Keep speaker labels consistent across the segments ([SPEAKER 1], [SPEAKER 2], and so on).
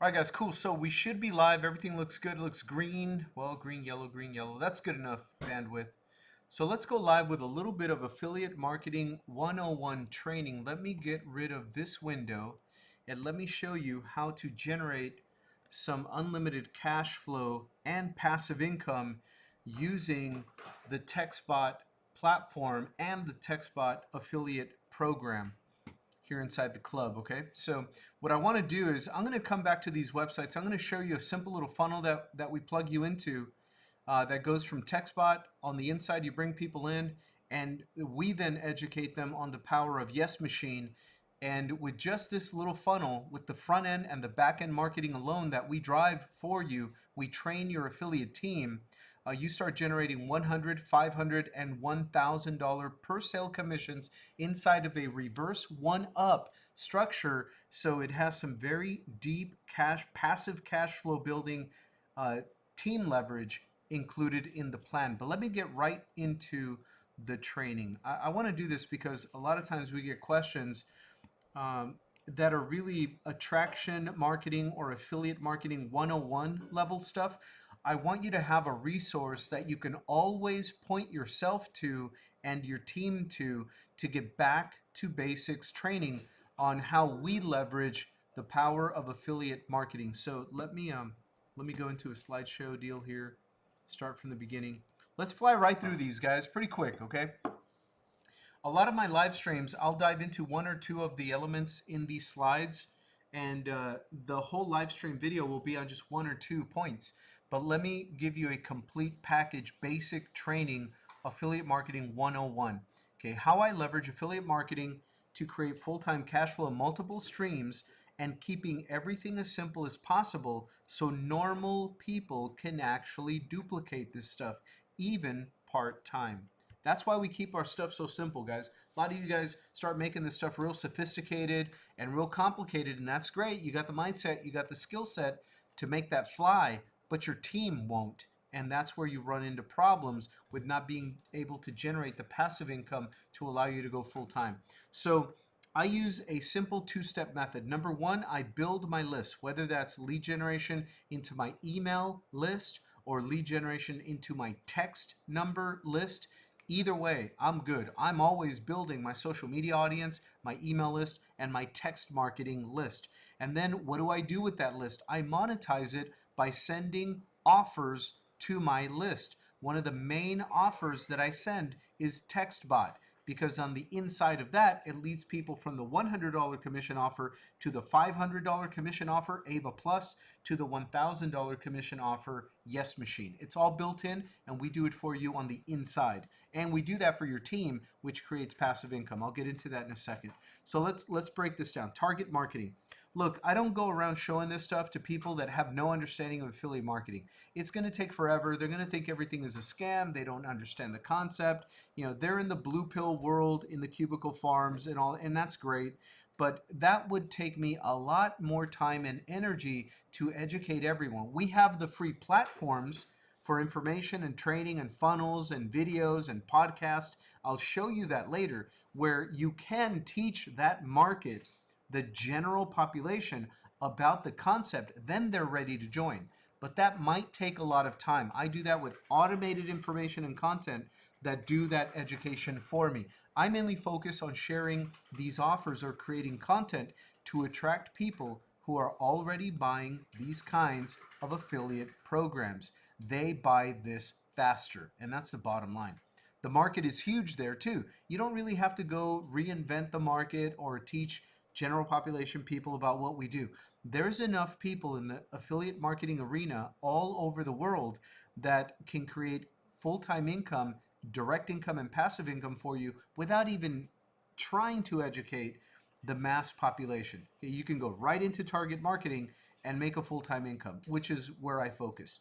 [SPEAKER 1] All right, guys, cool. So we should be live. Everything looks good. It looks green. Well, green, yellow, green, yellow. That's good enough bandwidth. So let's go live with a little bit of affiliate marketing 101 training. Let me get rid of this window and let me show you how to generate some unlimited cash flow and passive income using the TextBot platform and the TextBot affiliate program here inside the club. Okay, so what I want to do is I'm going to come back to these websites. I'm going to show you a simple little funnel that we plug you into that goes from TextBot. On the inside, you bring people in, and we then educate them on the power of YESMachine. And with just this little funnel, with the front end and the back end marketing alone that we drive for you, we train your affiliate team. You start generating $100, $500, and $1,000 per sale commissions inside of a reverse one-up structure. So it has some very deep passive cash flow building team leverage included in the plan. But let me get right into the training. I want to do this because a lot of times we get questions that are really attraction marketing or affiliate marketing 101 level stuff. I want you to have a resource that you can always point yourself to and your team to get back to basics training on how we leverage the power of affiliate marketing. So let me go into a slideshow deal here. Start from the beginning. Let's fly right through these guys pretty quick, okay? A lot of my live streams, I'll dive into one or two of the elements in these slides, and the whole live stream video will be on just one or two points. But let me give you a complete package, basic training, affiliate marketing 101. Okay, how I leverage affiliate marketing to create full-time cash flow in multiple streams and keeping everything as simple as possible so normal people can actually duplicate this stuff, even part-time. That's why we keep our stuff so simple, guys. A lot of you guys start making this stuff real sophisticated and real complicated, and that's great. You got the mindset, you got the skill set to make that fly, but your team won't. And that's where you run into problems with not being able to generate the passive income to allow you to go full time. So I use a simple two-step method. Number one, I build my list, whether that's lead generation into my email list or lead generation into my text number list. Either way, I'm good. I'm always building my social media audience, my email list, and my text marketing list. And then what do I do with that list? I monetize it by sending offers to my list. One of the main offers that I send is TextBot, because on the inside of that, it leads people from the $100 commission offer to the $500 commission offer, Ava Plus, to the $1,000 commission offer, YESMachine. It's all built in, and we do it for you on the inside. And we do that for your team, which creates passive income. I'll get into that in a second. So let's break this down. Target marketing. Look, I don't go around showing this stuff to people that have no understanding of affiliate marketing. It's going to take forever. They're going to think everything is a scam. They don't understand the concept. You know, they're in the blue pill world in the cubicle farms and all, and that's great. But that would take me a lot more time and energy to educate everyone. We have the free platforms for information and training and funnels and videos and podcasts. I'll show you that later, where you can teach that market, the general population, about the concept. Then they're ready to join. But that might take a lot of time. I do that with automated information and content that do that education for me. I mainly focus on sharing these offers or creating content to attract people who are already buying these kinds of affiliate programs. They buy this faster, and that's the bottom line. The market is huge there too. You don't really have to go reinvent the market or teach general population people about what we do. There's enough people in the affiliate marketing arena all over the world that can create full-time income, direct income, and passive income for you without even trying to educate the mass population. You can go right into target marketing and make a full-time income, which is where I focus.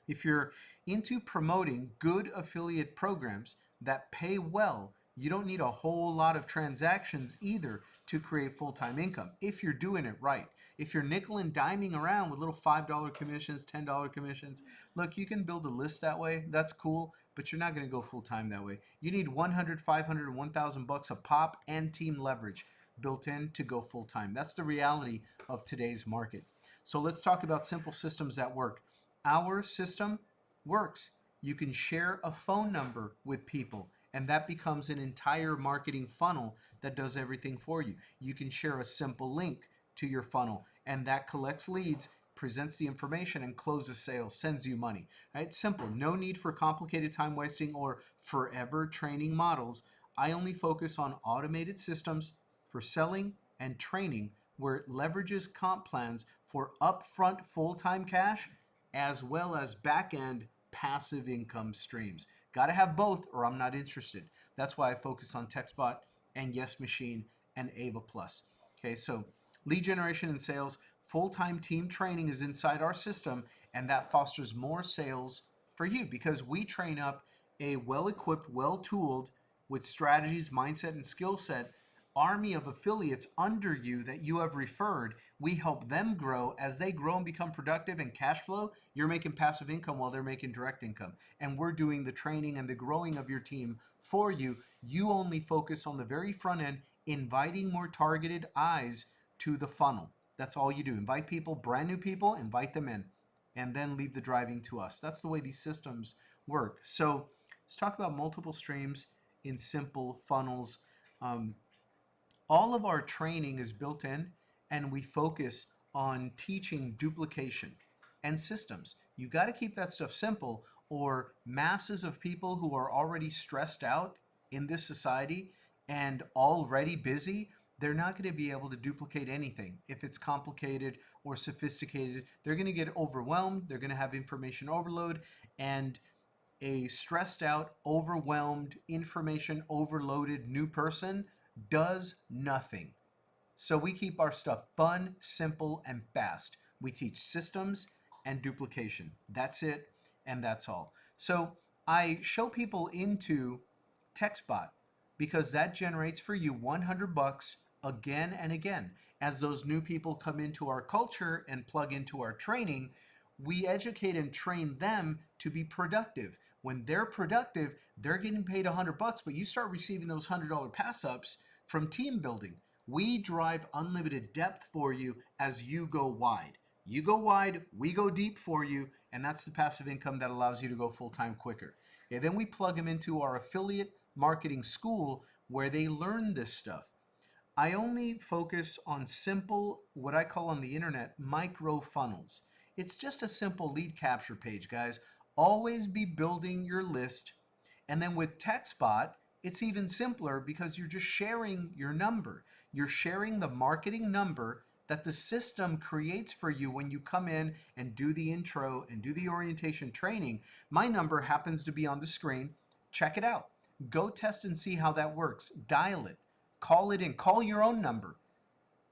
[SPEAKER 1] If you're into promoting good affiliate programs that pay well, you don't need a whole lot of transactions either to create full-time income if you're doing it right. If you're nickel and diming around with little $5 commissions, $10 commissions, look, you can build a list that way. That's cool, but you're not going to go full-time that way. You need 100, 500, 1,000 bucks a pop and team leverage built in to go full-time. That's the reality of today's market. So let's talk about simple systems that work. Our system works. You can share a phone number with people, and that becomes an entire marketing funnel that does everything for you. You can share a simple link to your funnel, and that collects leads, presents the information, and closes sales, sends you money. Right? Simple. No need for complicated time wasting or forever training models. I only focus on automated systems for selling and training where it leverages comp plans for upfront full-time cash as well as back-end passive income streams. Got to have both or I'm not interested. That's why I focus on TextBot and YESMachine and Ava Plus. Okay, so lead generation and sales, full-time team training is inside our system, and that fosters more sales for you because we train up a well-equipped, well-tooled with strategies, mindset, and skill set army of affiliates under you that you have referred. We help them grow. As they grow and become productive and cash flow, you're making passive income while they're making direct income. And we're doing the training and the growing of your team for you. You only focus on the very front end, inviting more targeted eyes to the funnel. That's all you do. Invite people, brand new people, invite them in, and then leave the driving to us. That's the way these systems work. So let's talk about multiple streams in simple funnels. Um, all of our training is built in, and we focus on teaching duplication and systems. You got to keep that stuff simple, or masses of people who are already stressed out in this society and already busy, they're not going to be able to duplicate anything. If it's complicated or sophisticated, they're going to get overwhelmed, they're going to have information overload, and a stressed out, overwhelmed, information overloaded new person does nothing. So we keep our stuff fun, simple, and fast. We teach systems and duplication. That's it, and that's all. So I show people into TextBot because that generates for you 100 bucks again and again. As those new people come into our culture and plug into our training, we educate and train them to be productive. When they're productive, they're getting paid 100 bucks, but you start receiving those $100 pass ups from team building. We drive unlimited depth for you as you go wide. You go wide, we go deep for you, and that's the passive income that allows you to go full-time quicker. Okay, then we plug them into our affiliate marketing school where they learn this stuff. I only focus on simple, what I call on the internet, micro funnels. It's just a simple lead capture page, guys. Always be building your list. And then with TextBot, it's even simpler because you're just sharing your number. You're sharing the marketing number that the system creates for you when you come in and do the intro and do the orientation training. My number happens to be on the screen. Check it out. Go test and see how that works. Dial it. Call it in. Call your own number.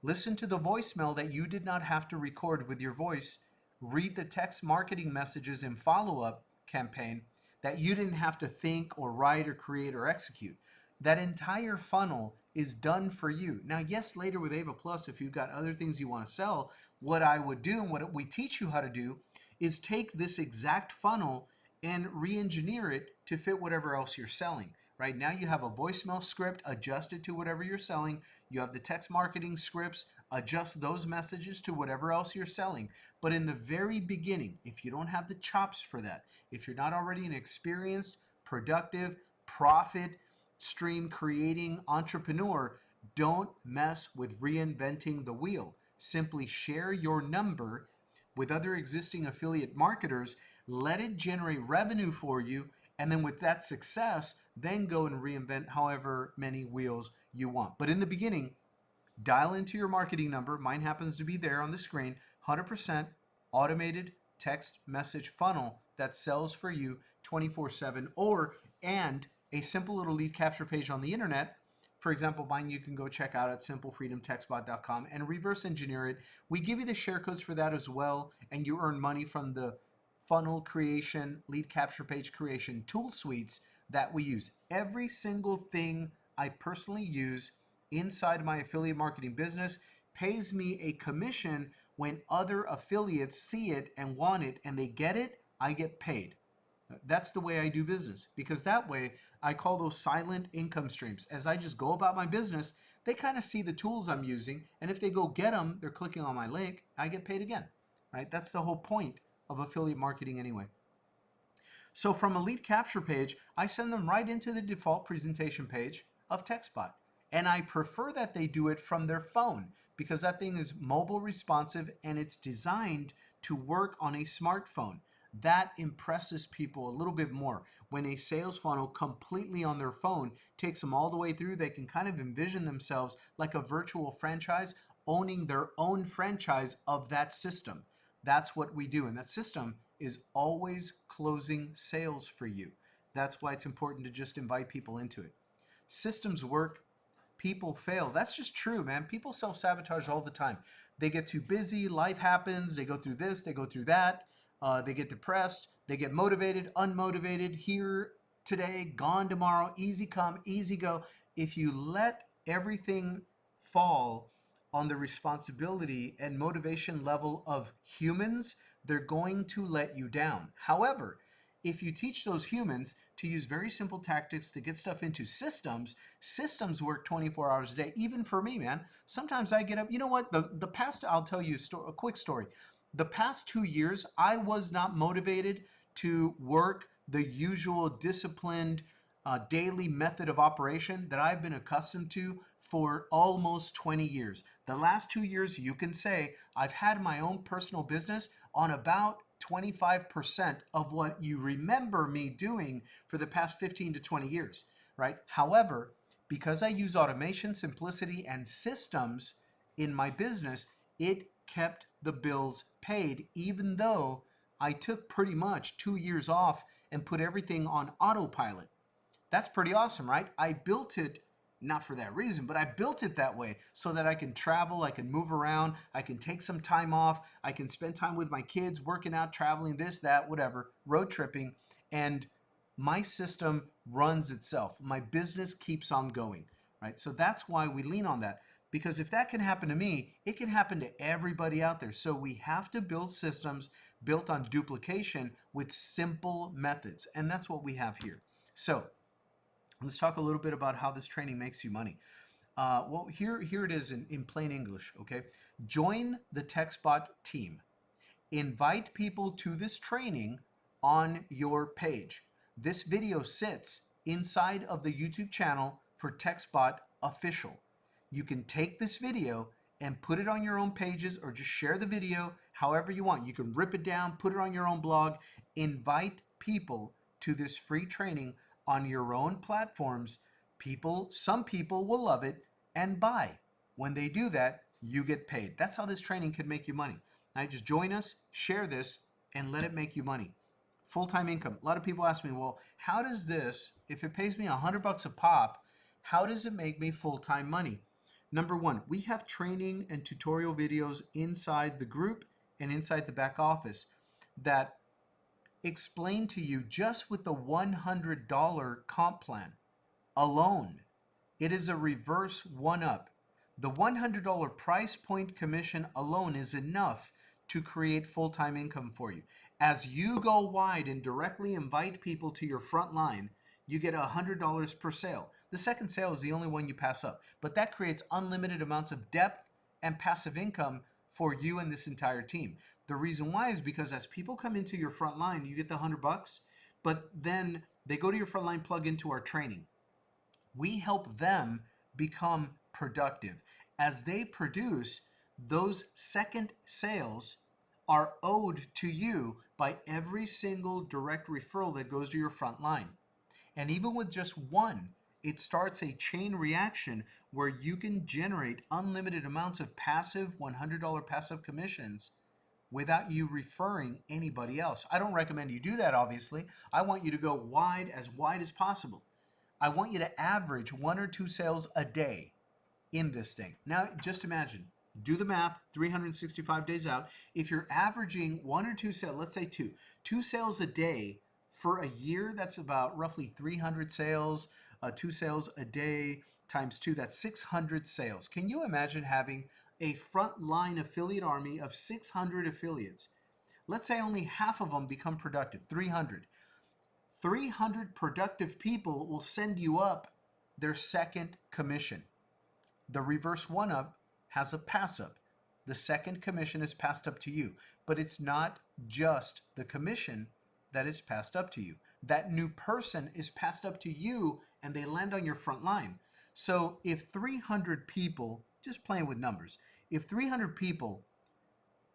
[SPEAKER 1] Listen to the voicemail that you did not have to record with your voice. Read the text marketing messages in follow-up campaign that you didn't have to think or write or create or execute. That entire funnel is done for you. Now, yes, later with Ava Plus, if you've got other things you want to sell, what I would do and what we teach you how to do is take this exact funnel and re-engineer it to fit whatever else you're selling. Right now you have a voicemail script adjusted to whatever you're selling. You have the text marketing scripts, adjust those messages to whatever else you're selling. But in the very beginning, if you don't have the chops for that, if you're not already an experienced, productive, profit stream creating entrepreneur, don't mess with reinventing the wheel. Simply share your number with other existing affiliate marketers, let it generate revenue for you, and then with that success, then go and reinvent however many wheels you want. But in the beginning, dial into your marketing number. Mine happens to be there on the screen. 100% automated text message funnel that sells for you 24/7, or and a simple little lead capture page on the internet. For example, mine you can go check out at simplefreedomtextbot.com and reverse engineer it. We give you the share codes for that as well, and you earn money from the funnel creation, lead capture page creation tool suites that we use. Every single thing I personally use inside my affiliate marketing business pays me a commission when other affiliates see it and want it and they get it, I get paid. That's the way I do business, because that way I call those silent income streams. As I just go about my business, they kind of see the tools I'm using, and if they go get them, they're clicking on my link, I get paid again. right? That's the whole point of affiliate marketing anyway. So from a lead capture page, I send them right into the default presentation page of TextBot. And I prefer that they do it from their phone because that thing is mobile responsive and it's designed to work on a smartphone. That impresses people a little bit more. When a sales funnel completely on their phone takes them all the way through, they can kind of envision themselves like a virtual franchise owning their own franchise of that system. That's what we do. And that system is always closing sales for you. That's why it's important to just invite people into it. Systems work, people fail. That's just true, man. People self-sabotage all the time. They get too busy, life happens, they go through this, they go through that, they get depressed, they get motivated, unmotivated, here today, gone tomorrow, easy come, easy go. If you let everything fall on the responsibility and motivation level of humans, they're going to let you down. However, if you teach those humans to use very simple tactics to get stuff into systems, systems work 24 hours a day. Even for me, man. Sometimes I get up. You know what? The past, I'll tell you a quick story. The past 2 years, I was not motivated to work the usual disciplined daily method of operation that I've been accustomed to for almost 20 years. The last 2 years, you can say I've had my own personal business on about 25% of what you remember me doing for the past 15 to 20 years, right? However, because I use automation, simplicity, and systems in my business, it kept the bills paid, even though I took pretty much 2 years off and put everything on autopilot. That's pretty awesome, right? I built it not for that reason, but I built it that way so that I can travel, I can move around, I can take some time off, I can spend time with my kids, working out, traveling, this, that, whatever, road tripping, and my system runs itself. My business keeps on going, right? So that's why we lean on that. Because if that can happen to me, it can happen to everybody out there. So we have to build systems built on duplication with simple methods. And that's what we have here. So let's talk a little bit about how this training makes you money. Well, here it is in plain English, okay? Join the TextBot team. Invite people to this training on your page. This video sits inside of the YouTube channel for TextBot Official. You can take this video and put it on your own pages or just share the video however you want. You can rip it down, put it on your own blog, invite people to this free training on your own platforms. Some people will love it and buy. When they do that, you get paid. That's how this training can make you money. Now, just join us, share this, and let it make you money. Full-time income. A lot of people ask me, well, how does this, if it pays me $100 a pop, how does it make me full-time money? Number one, we have training and tutorial videos inside the group and inside the back office that explain to you just with the $100 comp plan alone. It is a reverse one-up. The $100 price point commission alone is enough to create full-time income for you. As you go wide and directly invite people to your front line, you get $100 per sale. The second sale is the only one you pass up, but that creates unlimited amounts of depth and passive income for you and this entire team. The reason why is because as people come into your front line, you get the $100, but then they go to your front line, plug into our training. We help them become productive. As they produce, those second sales are owed to you by every single direct referral that goes to your front line. And even with just one, it starts a chain reaction where you can generate unlimited amounts of passive $100 passive commissions without you referring anybody else. I don't recommend you do that, obviously. I want you to go wide as possible. I want you to average 1 or 2 sales a day in this thing. Now, just imagine, do the math, 365 days out. If you're averaging 1 or 2 sales, let's say two sales a day for a year, that's about roughly 300 sales, 2 sales a day times 2, that's 600 sales. Can you imagine having a frontline affiliate army of 600 affiliates? Let's say only half of them become productive, 300. 300 productive people will send you up their second commission. The reverse one-up has a pass-up. The second commission is passed up to you. But it's not just the commission that is passed up to you. That new person is passed up to you and they land on your front line. So if 300 people, just playing with numbers, if 300 people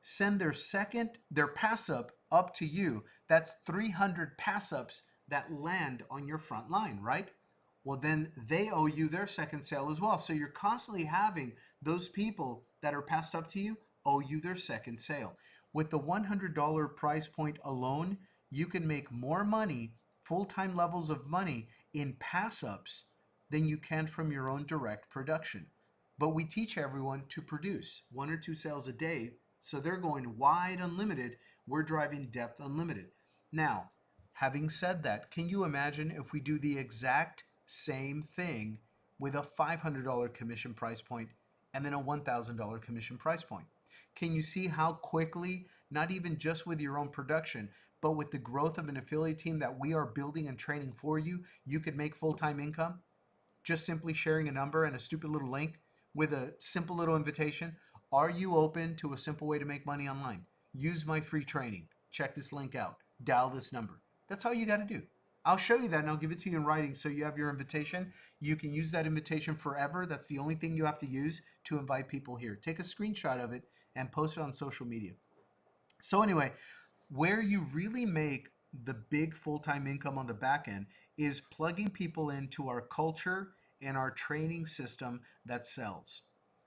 [SPEAKER 1] send their pass up to you, that's 300 pass ups that land on your front line, right? Well, then they owe you their second sale as well. So you're constantly having those people that are passed up to you owe you their second sale. With the $100 price point alone, you can make more money, full-time levels of money in pass ups than you can from your own direct production. But we teach everyone to produce 1 or 2 sales a day. So they're going wide unlimited. We're driving depth unlimited. Now, having said that, can you imagine if we do the exact same thing with a $500 commission price point and then a $1,000 commission price point? Can you see how quickly, not even just with your own production, but with the growth of an affiliate team that we are building and training for you, you could make full-time income? Just simply sharing a number and a stupid little link with a simple little invitation. Are you open to a simple way to make money online? Use my free training. Check this link out. Dial this number. That's all you got to do. I'll show you that and I'll give it to you in writing so you have your invitation. You can use that invitation forever. That's the only thing you have to use to invite people here. Take a screenshot of it and post it on social media. So anyway, where you really make the big full-time income on the back end is plugging people into our culture and our training system that sells.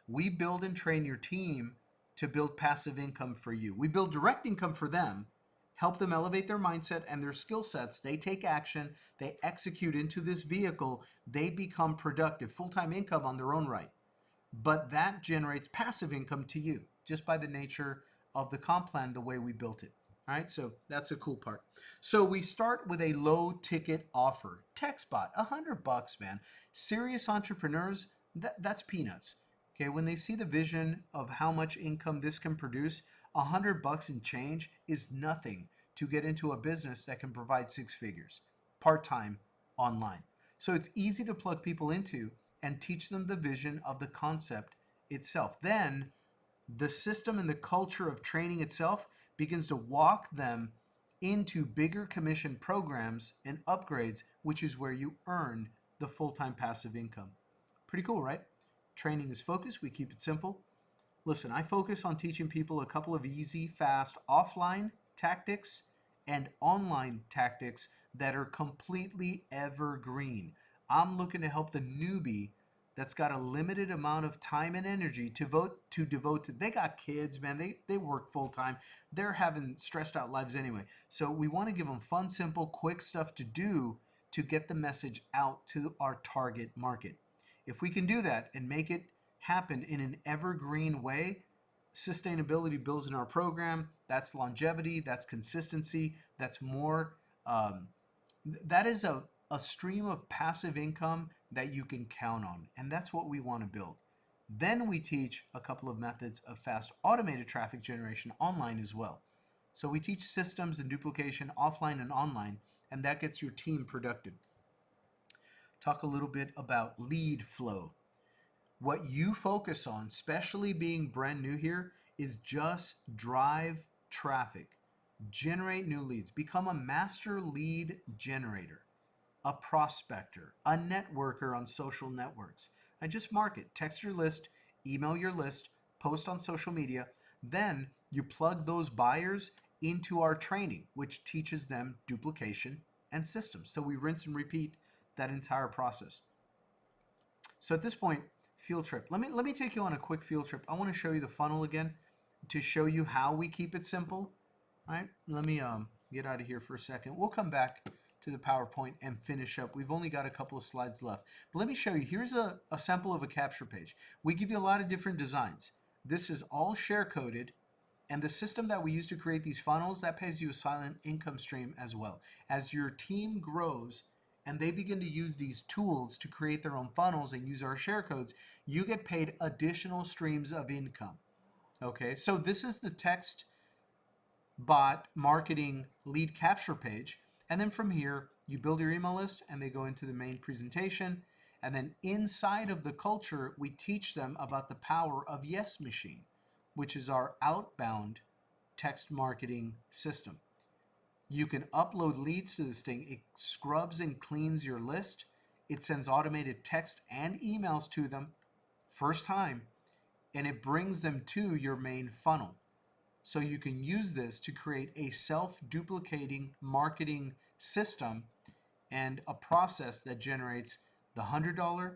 [SPEAKER 1] We build and train your team to build passive income for you. We build direct income for them, help them elevate their mindset and their skill sets. They take action, they execute into this vehicle, they become productive, full-time income on their own right. But that generates passive income to you just by the nature of the comp plan, the way we built it. All right, so that's a cool part. So we start with a low ticket offer. TextBot, $100, man. Serious entrepreneurs, that's peanuts. Okay, when they see the vision of how much income this can produce, $100 and change is nothing to get into a business that can provide 6 figures part-time online. So it's easy to plug people into and teach them the vision of the concept itself. Then the system and the culture of training itself begins to walk them into bigger commission programs and upgrades, which is where you earn the full-time passive income. Pretty cool, right? Training is focused. We keep it simple. Listen, I focus on teaching people a couple of easy, fast offline tactics and online tactics that are completely evergreen. I'm looking to help the newbie that's got a limited amount of time and energy to devote to. They got kids, man. They work full time. They're having stressed out lives anyway. So we want to give them fun, simple, quick stuff to do to get the message out to our target market. If we can do that and make it happen in an evergreen way, sustainability builds in our program. That's longevity, that's consistency, that's more. Um, that is a stream of passive income that you can count on. And that's what we want to build. Then we teach a couple of methods of fast automated traffic generation online as well. So we teach systems and duplication offline and online, and that gets your team productive. Talk a little bit about lead flow. What you focus on, especially being brand new here, is just drive traffic, generate new leads, become a master lead generator, a prospector, a networker on social networks. And just market, text your list, email your list, post on social media. Then you plug those buyers into our training, which teaches them duplication and systems. So we rinse and repeat that entire process. So at this point, field trip. Let me take you on a quick field trip. I want to show you the funnel again to show you how we keep it simple. All right, let me get out of here for a second. We'll come back to the PowerPoint and finish up. We've only got a couple of slides left. But let me show you. Here's a sample of a capture page. We give you a lot of different designs. This is all share coded. And the system that we use to create these funnels, that pays you a silent income stream as well. As your team grows and they begin to use these tools to create their own funnels and use our share codes, you get paid additional streams of income. Okay, so this is the TextBot marketing lead capture page. And then from here, you build your email list and they go into the main presentation. And then inside of the culture, we teach them about the power of YESMachine. which is our outbound text marketing system. You can upload leads to this thing. It scrubs and cleans your list. It sends automated text and emails to them first time, and it brings them to your main funnel. So you can use this to create a self-duplicating marketing system and a process that generates the $100,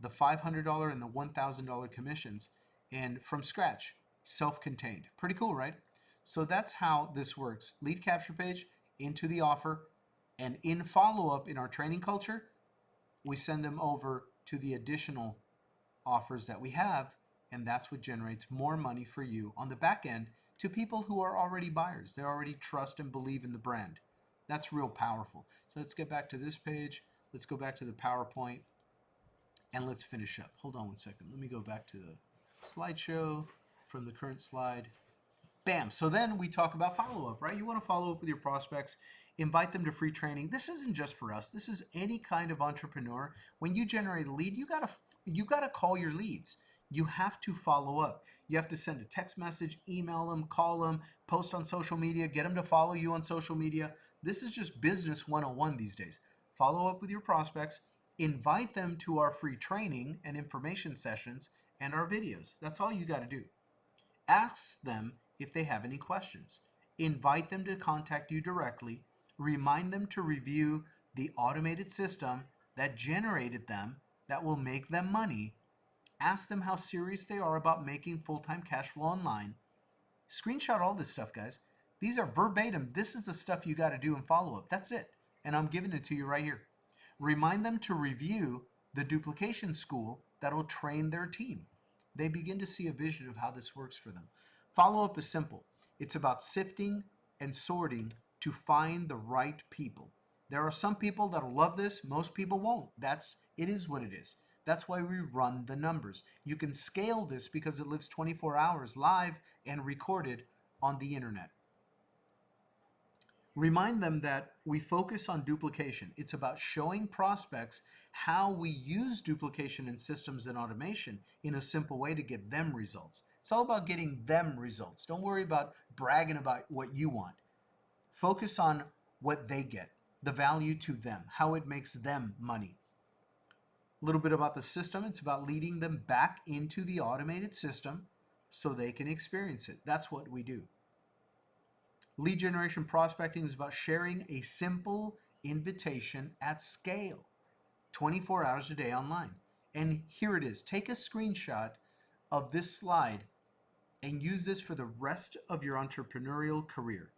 [SPEAKER 1] the $500, and the $1,000 commissions, and from scratch, self-contained. Pretty cool, right? So that's how this works. Lead capture page into the offer, and in follow-up in our training culture, we send them over to the additional offers that we have, and that's what generates more money for you on the back end to people who are already buyers. They already trust and believe in the brand. That's real powerful. So let's get back to this page. Let's go back to the PowerPoint and let's finish up. Hold on one second. Let me go back to the slideshow from the current slide. Bam. So then we talk about follow-up, right? You want to follow up with your prospects, invite them to free training. This isn't just for us. This is any kind of entrepreneur. When you generate a lead, you gotta call your leads. You have to follow up. You have to send a text message, email them, call them, post on social media, get them to follow you on social media. This is just business 101 these days. Follow up with your prospects, invite them to our free training and information sessions and our videos. That's all you got to do. Ask them if they have any questions. Invite them to contact you directly. Remind them to review the automated system that generated them, that will make them money. Ask them how serious they are about making full-time cash flow online. Screenshot all this stuff, guys. These are verbatim. This is the stuff you got to do in follow-up. That's it. And I'm giving it to you right here. Remind them to review the duplication school that will train their team. They begin to see a vision of how this works for them. Follow-up is simple. It's about sifting and sorting to find the right people. There are some people that'll love this. Most people won't. It is what it is. That's why we run the numbers. You can scale this because it lives 24 hours live and recorded on the internet. Remind them that we focus on duplication. It's about showing prospects how we use duplication in systems and automation in a simple way to get them results. It's all about getting them results. Don't worry about bragging about what you want. Focus on what they get, the value to them, how it makes them money. A little bit about the system. It's about leading them back into the automated system so they can experience it. That's what we do. Lead generation prospecting is about sharing a simple invitation at scale, 24 hours a day online. And here it is. Take a screenshot of this slide and use this for the rest of your entrepreneurial career.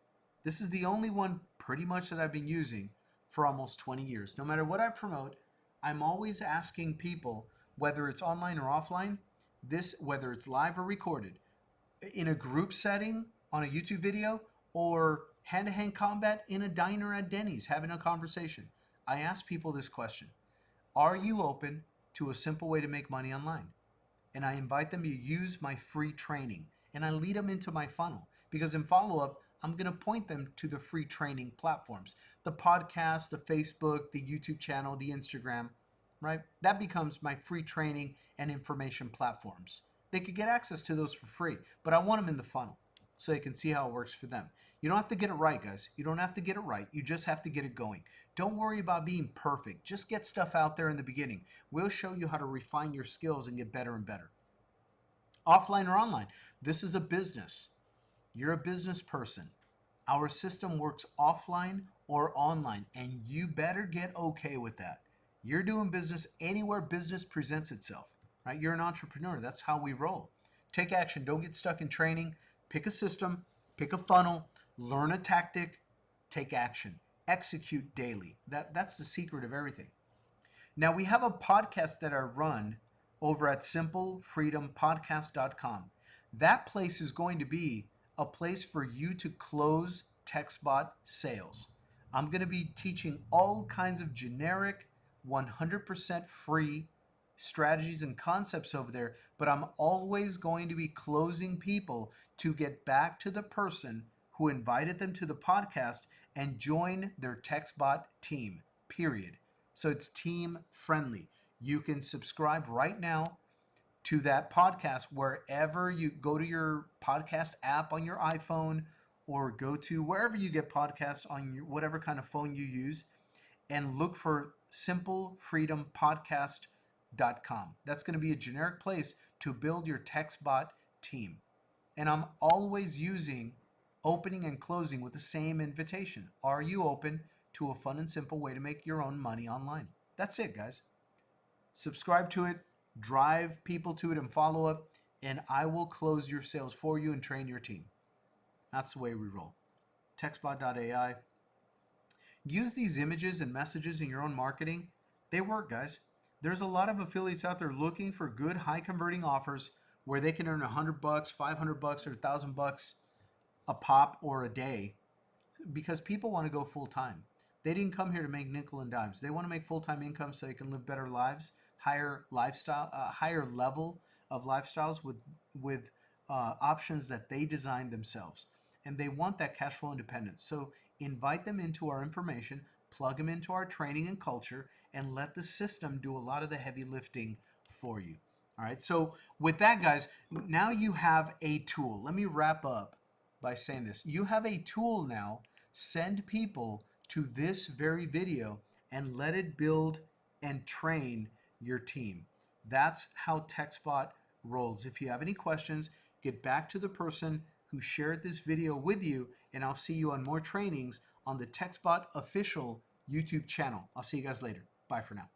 [SPEAKER 1] This is the only one pretty much that I've been using for almost 20 years. No matter what I promote, I'm always asking people, whether it's online or offline, whether it's live or recorded, in a group setting on a YouTube video, or hand-to-hand combat in a diner at Denny's having a conversation. I ask people this question: are you open to a simple way to make money online? And I invite them to use my free training, and I lead them into my funnel, because in follow-up, I'm going to point them to the free training platforms, the podcast, the Facebook, the YouTube channel, the Instagram, right? That becomes my free training and information platforms. They could get access to those for free, but I want them in the funnel so they can see how it works for them. You don't have to get it right, guys. You don't have to get it right. You just have to get it going. Don't worry about being perfect. Just get stuff out there in the beginning. We'll show you how to refine your skills and get better and better. Offline or online, this is a business. You're a business person. Our system works offline or online, and you better get okay with that. You're doing business anywhere business presents itself, right? You're an entrepreneur. That's how we roll. Take action. Don't get stuck in training. Pick a system, pick a funnel, learn a tactic, take action, execute daily. That's the secret of everything. Now, we have a podcast that I run over at simplefreedompodcast.com. That place is going to be a place for you to close TextBot sales. I'm going to be teaching all kinds of generic, 100% free strategies and concepts over there, but I'm always going to be closing people to get back to the person who invited them to the podcast and join their TextBot team, period. So it's team friendly. You can subscribe right now to that podcast wherever you go, to your podcast app on your iPhone, or go to wherever you get podcasts on your, whatever kind of phone you use, and look for simplefreedompodcast.com. That's going to be a generic place to build your TextBot team. And I'm always using opening and closing with the same invitation. Are you open to a fun and simple way to make your own money online? That's it, guys. Subscribe to it, drive people to it, and follow up, and I will close your sales for you and train your team. That's the way we roll. TextBot.ai. Use these images and messages in your own marketing. They work, guys. There's a lot of affiliates out there looking for good, high converting offers where they can earn $100, $500, or $1,000 a pop or a day, because people want to go full time. They didn't come here to make nickel and dimes. They want to make full time income so they can live better lives, higher level of lifestyles with options that they design themselves, and they want that cash flow independence. So invite them into our information, plug them into our training and culture, and let the system do a lot of the heavy lifting for you. All right. So with that, guys, now you have a tool. Let me wrap up by saying this. You have a tool now. Send people to this very video and let it build and train your team. That's how TextBot rolls. If you have any questions, get back to the person who shared this video with you, and I'll see you on more trainings on the TextBot official YouTube channel. I'll see you guys later. Bye for now.